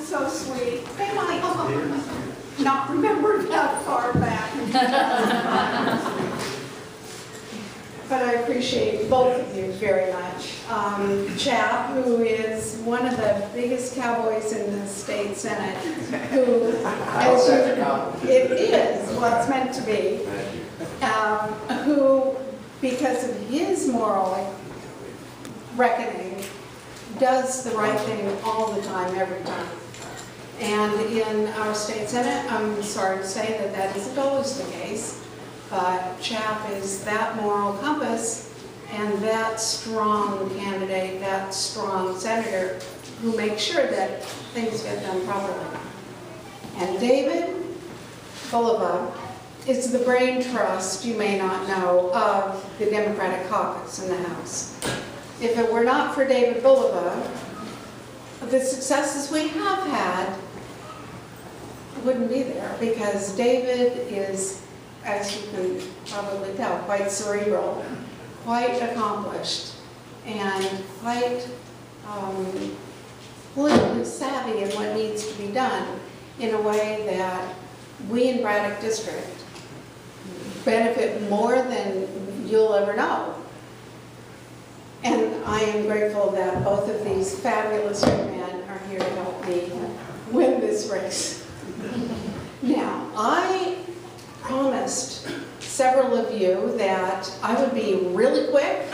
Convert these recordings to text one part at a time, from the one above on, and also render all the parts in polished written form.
so sweet. They might not remember that far back. But I appreciate both of you very much. Chap, who is one of the biggest cowboys in the state senate, who, as it is what's meant to be, who, because of his moral reckoning, does the right thing all the time, every time. And in our state senate, I'm sorry to say that that isn't always the case. But Chap is that moral compass and that strong candidate, that strong senator who makes sure that things get done properly. And David Bulova is the brain trust, you may not know, of the Democratic caucus in the House. If it were not for David Bulova, the successes we have had wouldn't be there, because David is, as you can probably tell, quite cerebral, quite accomplished, and quite politically savvy in what needs to be done in a way that we in Braddock District benefit more than you'll ever know. And I am grateful that both of these fabulous young men are here to help me win this race. Now, I promised several of you that I would be really quick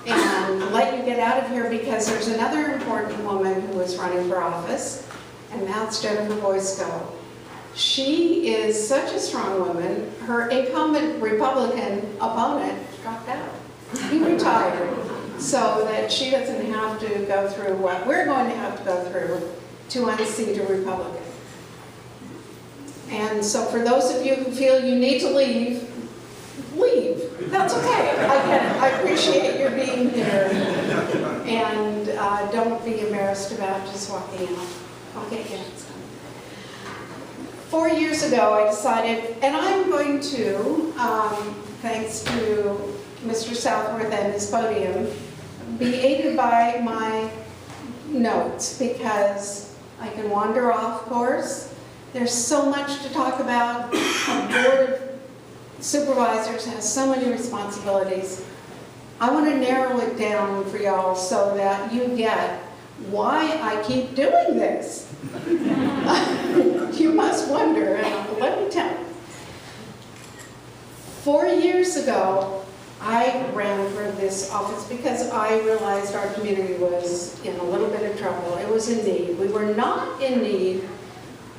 and let you get out of here, because there's another important woman who is running for office, and that's Jennifer Boysko. She is such a strong woman. Her incumbent Republican opponent dropped out. He retired, so that she doesn't have to go through what we're going to have to go through to unseat a Republican. And so for those of you who feel you need to leave, leave. That's okay. I get it. I appreciate your being here. And don't be embarrassed about just walking out. I'll get you. 4 years ago, I decided, and I'm going to, thanks to Mr. Southworth and his podium, be aided by my notes, because I can wander off course. There's so much to talk about. A board of supervisors has so many responsibilities. I want to narrow it down for y'all so that you get why I keep doing this. You must wonder, and let me tell you. 4 years ago, I ran for this office because I realized our community was in a little bit of trouble. It was in need. We were not in need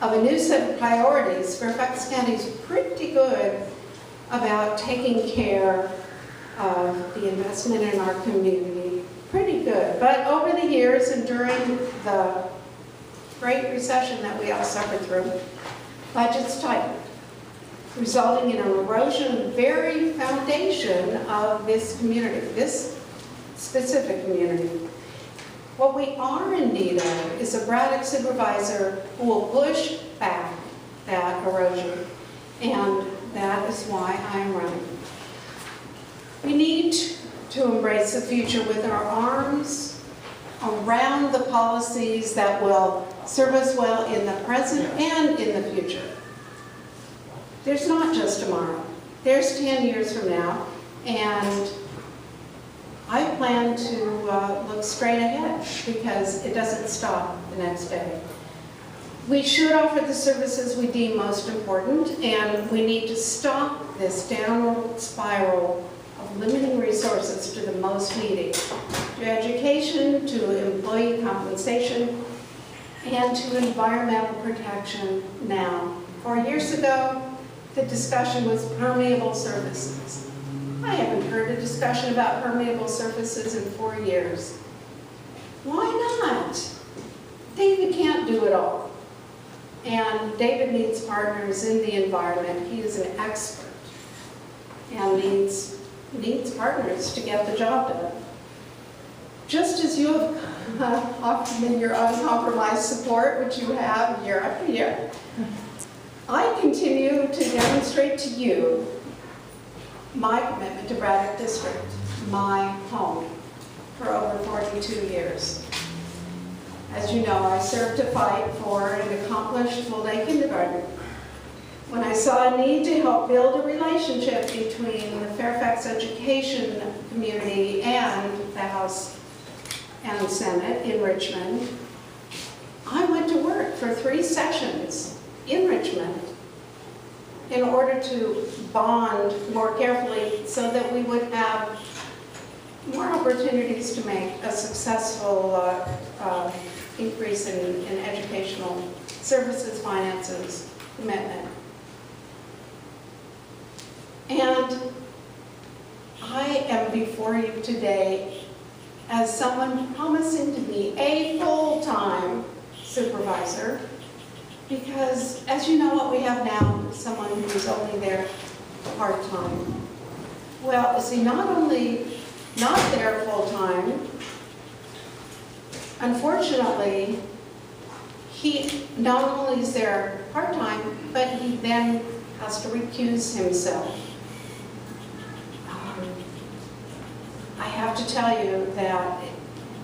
of a new set of priorities. Fairfax County is pretty good about taking care of the investment in our community. Pretty good. But over the years and during the Great Recession that we all suffered through, budgets tightened, resulting in an erosion of the very foundation of this community, this specific community. What we are in need of is a Braddock supervisor who will push back that erosion, and that is why I'm running. We need to embrace the future with our arms around the policies that will serve us well in the present and in the future. There's not just tomorrow. There's 10 years from now, and I plan to look straight ahead, because it doesn't stop the next day. We should offer the services we deem most important, and we need to stop this downward spiral of limiting resources to the most needy, to education, to employee compensation, and to environmental protection now. 4 years ago, the discussion was permeable surfaces. I haven't heard a discussion about permeable surfaces in 4 years. Why not? David can't do it all. And David needs partners in the environment. He is an expert and needs partners to get the job done. Just as you have offered me your uncompromised support, which you have year after year, I continue to demonstrate to you my commitment to Braddock District, my home, for over 42 years. As you know, I served to fight for an accomplished full-day kindergarten. When I saw a need to help build a relationship between the Fairfax education community and the House and Senate in Richmond, I went to work for 3 sessions in Richmond in order to bond more carefully so that we would have more opportunities to make a successful increase in educational services, finances, commitment. And I am before you today as someone promising to be a full-time supervisor, because as you know, what we have now is someone who is only there part-time. Well, is he not only not there full-time, unfortunately, he not only is there part-time, but he then has to recuse himself. I have to tell you that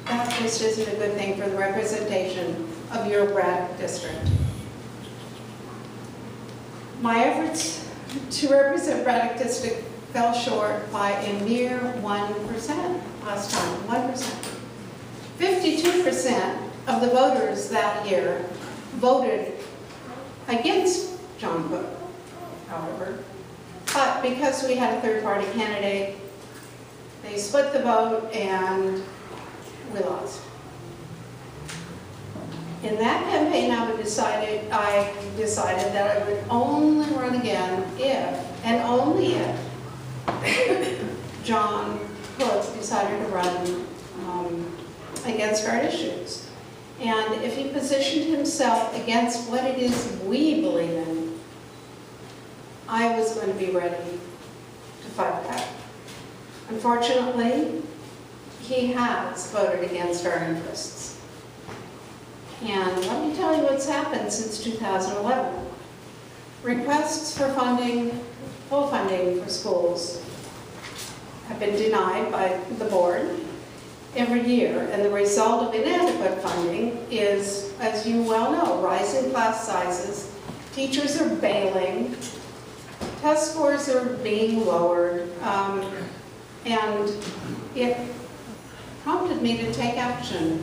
that just isn't a good thing for the representation of your Braddock district. My efforts to represent Braddock district fell short by a mere 1% last time, 1%. 52% of the voters that year voted against John Cook, however. But because we had a third-party candidate, they split the vote and we lost. In that campaign, I decided that I would only run again if, and only if, John Cook decided to run against our issues. And if he positioned himself against what it is we believe in, I was going to be ready to fight back. Unfortunately, he has voted against our interests. And let me tell you what's happened since 2011. Requests for funding, full funding for schools, have been denied by the board every year, and the result of inadequate funding is, as you well know, rising class sizes, teachers are bailing, test scores are being lowered, and it prompted me to take action,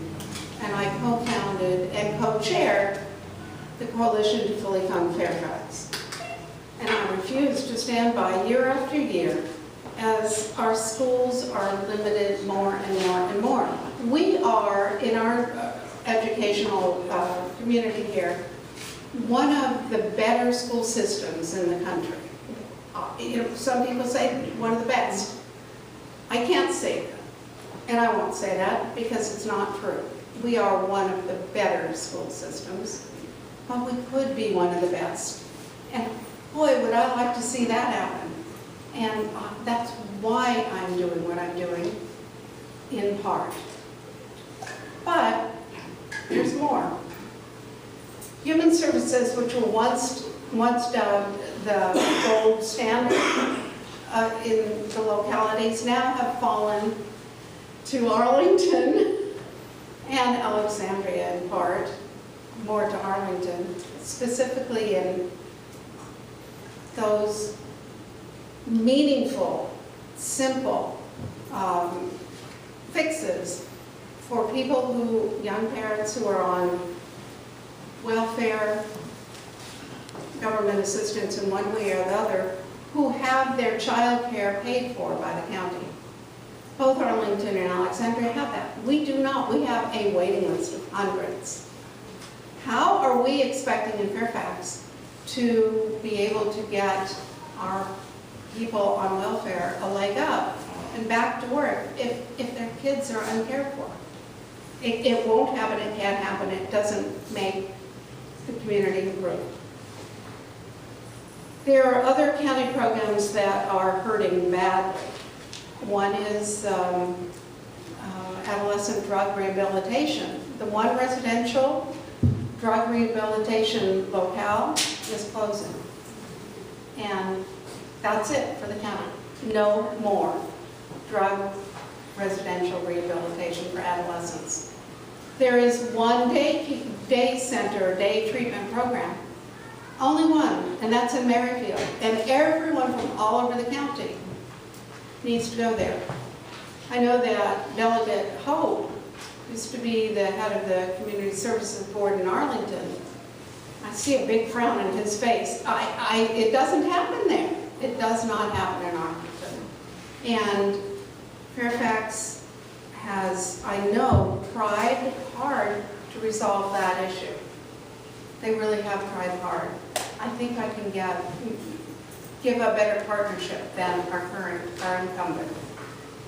and I co-founded and co-chaired the Coalition to Fully Fund Fairfax. And I refuse to stand by year after year as our schools are limited more and more and more. We are, in our educational community here, one of the better school systems in the country. Some people say one of the best. I can't say that, and I won't say that because it's not true. We are one of the better school systems, but we could be one of the best. And boy, would I like to see that happen. And that's why I'm doing what I'm doing, in part. But there's more. Human services, which were once dubbed the gold standard in the localities, now have fallen to Arlington and Alexandria in part, more to Arlington, specifically in those meaningful, simple fixes for people who, young parents who are on welfare, government assistance in one way or the other, who have their child care paid for by the county. Both Arlington and Alexandria have that. We do not. We have a waiting list of hundreds. How are we expecting in Fairfax to be able to get our people on welfare a leg up and back to work if their kids are uncared for? It won't happen, it can't happen, it doesn't make the community improve. There are other county programs that are hurting badly. One is adolescent drug rehabilitation. The one residential drug rehabilitation locale is closing. And that's it for the county. No more drug residential rehabilitation for adolescents. There is one day center, day treatment program. Only one, and that's in Merrifield. And everyone from all over the county needs to go there. I know that Delegate Hope used to be the head of the Community Services Board in Arlington. I see a big frown in his face. It doesn't happen there. It does not happen in Arlington. And Fairfax has, I know, tried hard to resolve that issue. They really have tried hard. I think I can give a better partnership than our incumbent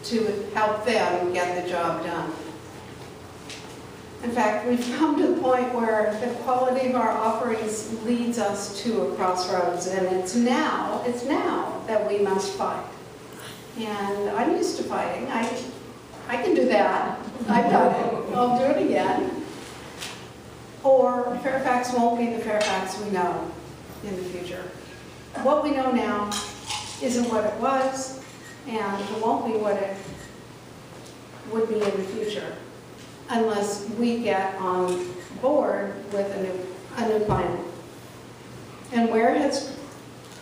to help them get the job done. In fact, we've come to the point where the quality of our offerings leads us to a crossroads, and it's now that we must fight. And I'm used to fighting. I can do that. I've done it. I'll do it again. Or Fairfax won't be the Fairfax we know in the future. What we know now isn't what it was, and it won't be what it would be in the future unless we get on board with a new plan. And where has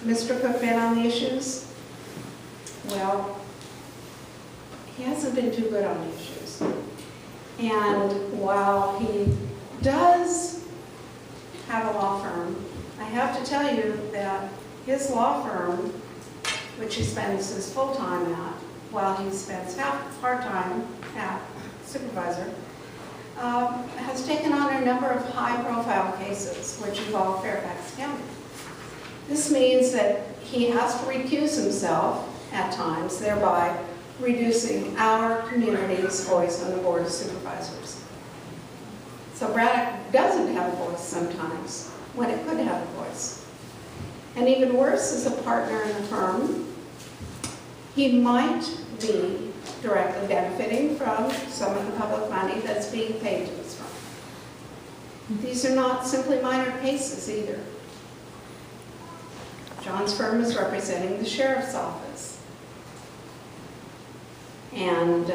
Mr. Cook been on the issues? Well, he hasn't been too good on the issues. And while he does have a law firm, I have to tell you that his law firm, which he spends his full time at, while he spends half part-time at supervisor, has taken on a number of high-profile cases which involve Fairfax County. This means that he has to recuse himself at times, thereby reducing our community's voice on the Board of Supervisors. So Braddock doesn't have a voice sometimes when it could have a voice. And even worse, as a partner in the firm, he might be directly benefiting from some of the public money that's being paid to his firm. These are not simply minor cases either. John's firm is representing the sheriff's office. And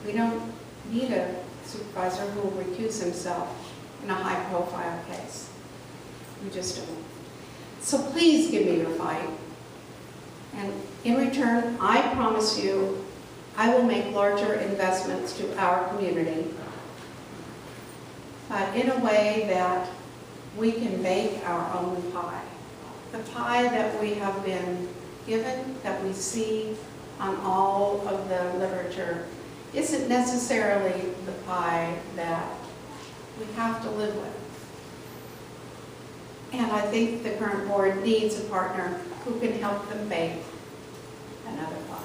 we don't need a supervisor who will recuse himself in a high-profile case. We just don't. So please give me your fight. And in return, I promise you, I will make larger investments to our community, but in a way that we can bake our own pie. The pie that we have been given, that we see on all of the literature, isn't necessarily the pie that we have to live with. And I think the current board needs a partner who can help them bake another pie.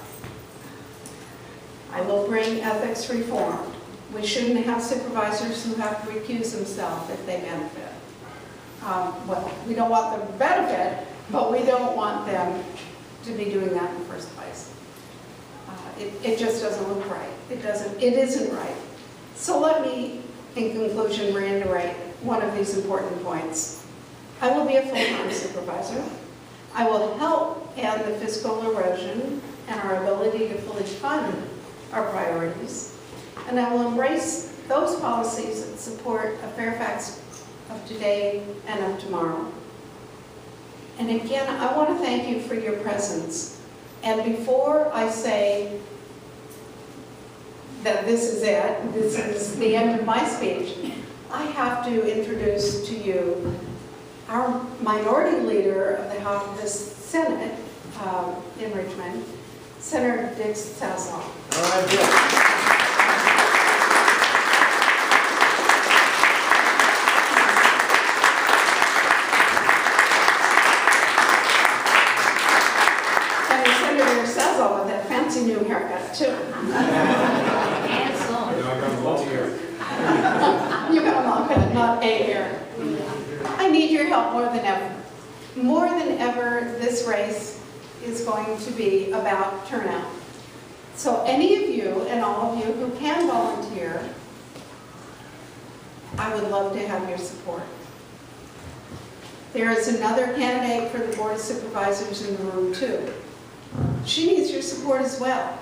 I will bring ethics reform. We shouldn't have supervisors who have to recuse themselves if they benefit. Well, we don't want them to benefit, but we don't want them to be doing that in the first place. It just doesn't look right. It isn't right. So let me, in conclusion, reiterate one of these important points. I will be a full-time supervisor. I will help end the fiscal erosion and our ability to fully fund our priorities. And I will embrace those policies that support a Fairfax of today and of tomorrow. And again, I want to thank you for your presence. And before I say that this is it, this is the end of my speech, I have to introduce to you our minority leader of the House of the Senate in Richmond, Senator Dick Sazal. All right, good. Senator Sazal with that fancy new haircut too. I got a multi-hair. You got a long cut, not a hair. I need your help more than ever. More than ever, this race is going to be about turnout. So any of you and all of you who can volunteer, I would love to have your support. There is another candidate for the Board of Supervisors in the room too. She needs your support as well.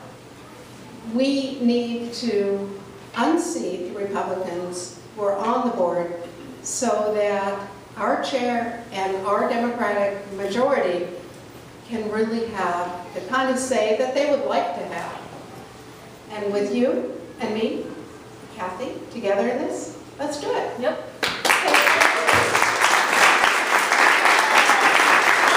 We need to unseat the Republicans who are on the board so that our chair and our Democratic majority can really have the kind of say that they would like to have. And with you and me, Kathy, together in this, let's do it. Yep.